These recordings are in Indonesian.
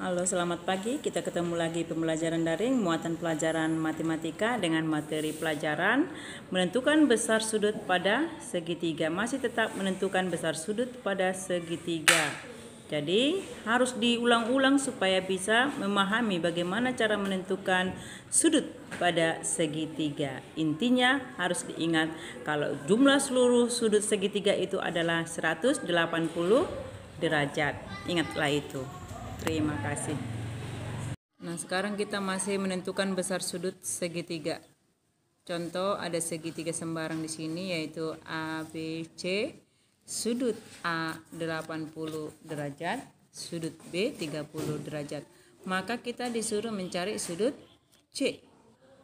Halo, selamat pagi. Kita ketemu lagi pembelajaran daring, muatan pelajaran matematika dengan materi pelajaran menentukan besar sudut pada segitiga. Masih tetap menentukan besar sudut pada segitiga. Jadi, harus diulang-ulang supaya bisa memahami bagaimana cara menentukan sudut pada segitiga. Intinya harus diingat kalau jumlah seluruh sudut segitiga itu adalah 180 derajat. Ingatlah itu. Terima kasih. Nah, sekarang kita masih menentukan besar sudut segitiga. Contoh, ada segitiga sembarang di sini yaitu ABC. Sudut A 80 derajat, sudut B 30 derajat. Maka kita disuruh mencari sudut C.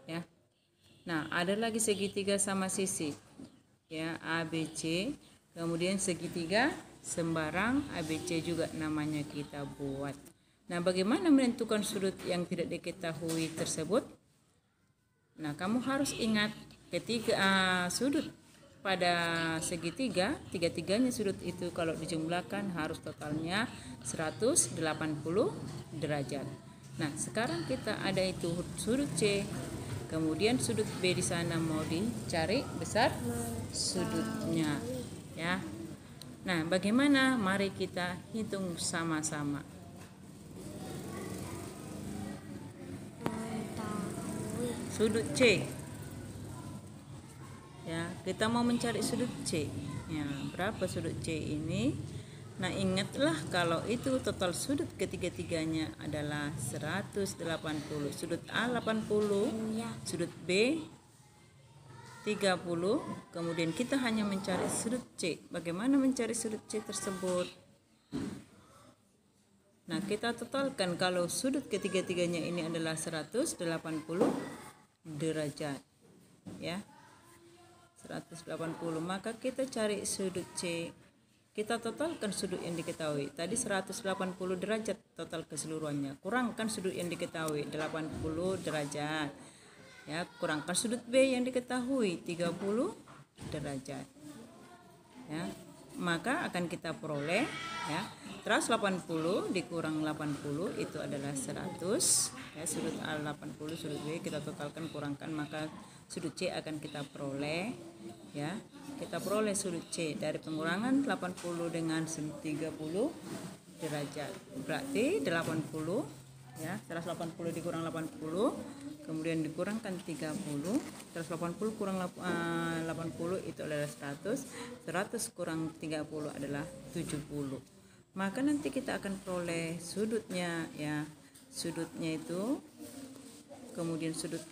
Ya. Nah, ada lagi segitiga sama sisi. Ya, ABC. Kemudian segitiga sembarang ABC juga namanya kita buat. Nah, bagaimana menentukan sudut yang tidak diketahui tersebut? Nah, kamu harus ingat sudut pada segitiga, tiga-tiganya sudut itu kalau dijumlahkan harus totalnya 180 derajat. Nah, sekarang kita ada itu sudut C, kemudian sudut B di sana mau dicari besar sudutnya, ya. Nah, bagaimana? Mari kita hitung sama-sama. Sudut C. Ya, kita mau mencari sudut C. Ya, berapa sudut C ini? Nah, ingatlah kalau itu total sudut ketiga-tiganya adalah 180. Sudut A 80, sudut B 30, kemudian kita hanya mencari sudut C. Bagaimana mencari sudut C tersebut? Nah, kita totalkan kalau sudut ketiga-tiganya ini adalah 180 derajat. Ya. 180, maka kita cari sudut C. Kita totalkan sudut yang diketahui. Tadi 180 derajat total keseluruhannya. Kurangkan sudut yang diketahui 80 derajat. Ya, kurangkan sudut B yang diketahui 30 derajat. Ya, maka akan kita peroleh ya 180 dikurang 80 itu adalah 100. Ya, sudut A 80, sudut B kita totalkan kurangkan maka sudut C akan kita peroleh ya. Kita peroleh sudut C dari pengurangan 80 dengan 30 derajat. Berarti 80 ya, 180 dikurang 80 kemudian dikurangkan 30. 180 kurang 80 itu adalah 100. 100 kurang 30 adalah 70. Maka nanti kita akan peroleh sudutnya ya. Sudutnya itu kemudian sudut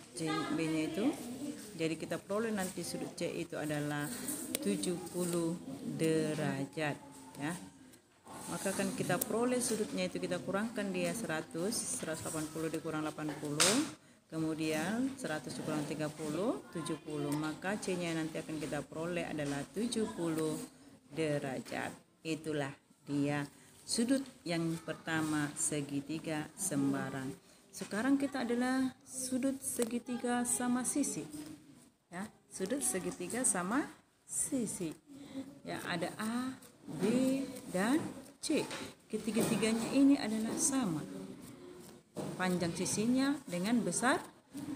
B-nya itu. Jadi kita peroleh nanti sudut C itu adalah 70 derajat ya. Maka akan kita peroleh sudutnya itu kita kurangkan dia 100, 180 dikurang 80, kemudian 100 dikurang 30, 70. Maka C-nya nanti akan kita peroleh adalah 70 derajat. Itulah dia sudut yang pertama segitiga sembarang. Sekarang kita adalah sudut segitiga sama sisi. Ya, sudut segitiga sama sisi. Ya, ada A, B, dan C. Ketiga-tiganya ini adalah sama. Panjang sisinya dengan besar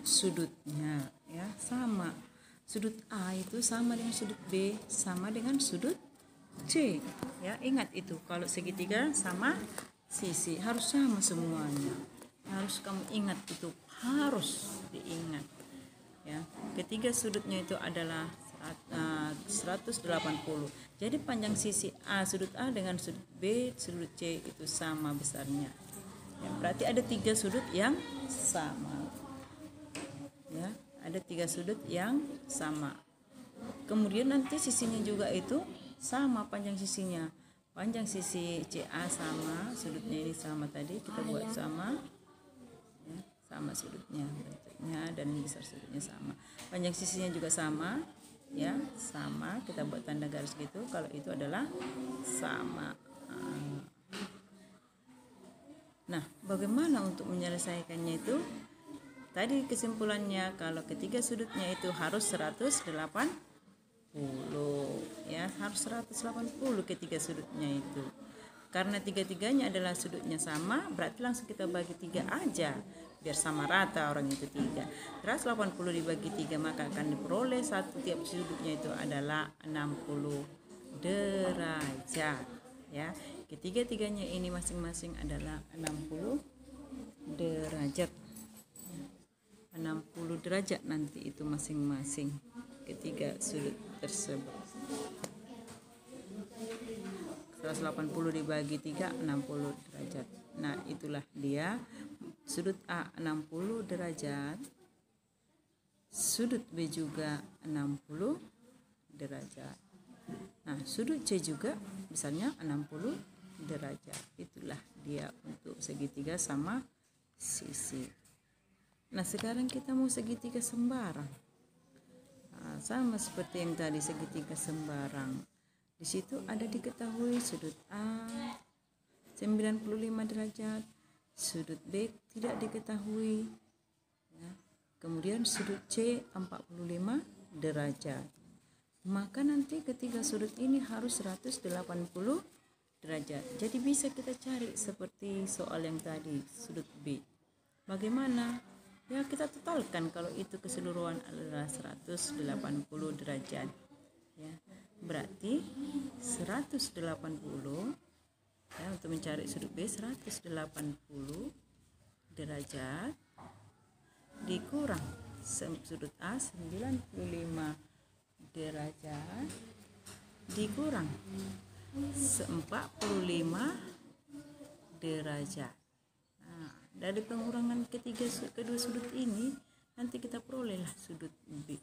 sudutnya, ya, sama. Sudut A itu sama dengan sudut B, sama dengan sudut C. Ya, ingat itu kalau segitiga sama sisi harus sama semuanya. Harus kamu ingat itu, harus diingat. Ya, ketiga sudutnya itu adalah 180. Jadi panjang sisi A, sudut A dengan sudut B, sudut C itu sama besarnya. Ya, berarti ada 3 sudut yang sama. Ya, ada 3 sudut yang sama. Kemudian nanti sisinya juga itu sama panjang sisinya. Panjang sisi CA sama, sudutnya ini sama tadi kita buat sama. Ya, sama sudutnya, bentuknya dan besar sudutnya sama. Panjang sisinya juga sama. Ya, sama, kita buat tanda garis gitu kalau itu adalah sama. Nah, bagaimana untuk menyelesaikannya itu? Tadi kesimpulannya kalau ketiga sudutnya itu harus 180 ya, harus 180 ketiga sudutnya itu. Karena tiga-tiganya adalah sudutnya sama, berarti langsung kita bagi 3 aja biar sama rata orang itu 3. 180 dibagi 3 maka akan diperoleh satu tiap sudutnya itu adalah 60 derajat ya. Ketiga-tiganya ini masing-masing adalah 60 derajat. 60 derajat nanti itu masing-masing ketiga sudut tersebut. 180 dibagi 3 60 derajat. Nah, itulah dia sudut A 60 derajat. Sudut B juga 60 derajat. Nah, sudut C juga misalnya 60 derajat. Itulah dia untuk segitiga sama sisi. Nah, sekarang kita mau segitiga sembarang. Nah, sama seperti yang tadi segitiga sembarang. Di situ ada diketahui sudut A 95 derajat, sudut B tidak diketahui. Ya. Kemudian sudut C 45 derajat. Maka nanti ketiga sudut ini harus 180 derajat. Jadi bisa kita cari seperti soal yang tadi, sudut B. Bagaimana? Ya, kita totalkan kalau itu keseluruhan adalah 180 derajat. Ya. Berarti 180 ya, untuk mencari sudut B 180 derajat dikurang sudut A 95 derajat dikurang 45 derajat. Nah, dari pengurangan kedua sudut ini nanti kita perolehlah sudut B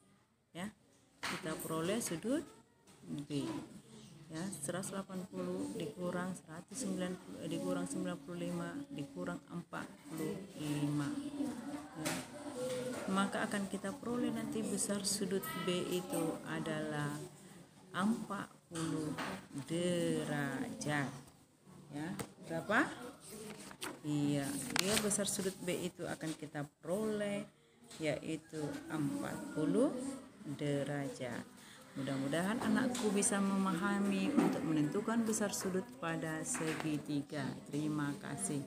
ya. Kita peroleh sudut B ya, 180 dikurang 190 dikurang 95 dikurang 45 ya. Maka akan kita peroleh nanti besar sudut B itu adalah 40 derajat ya. Berapa? Iya, dia besar sudut B itu akan kita peroleh yaitu 40 derajat. Mudah-mudahan anakku bisa memahami untuk menentukan besar sudut pada segitiga. Terima kasih.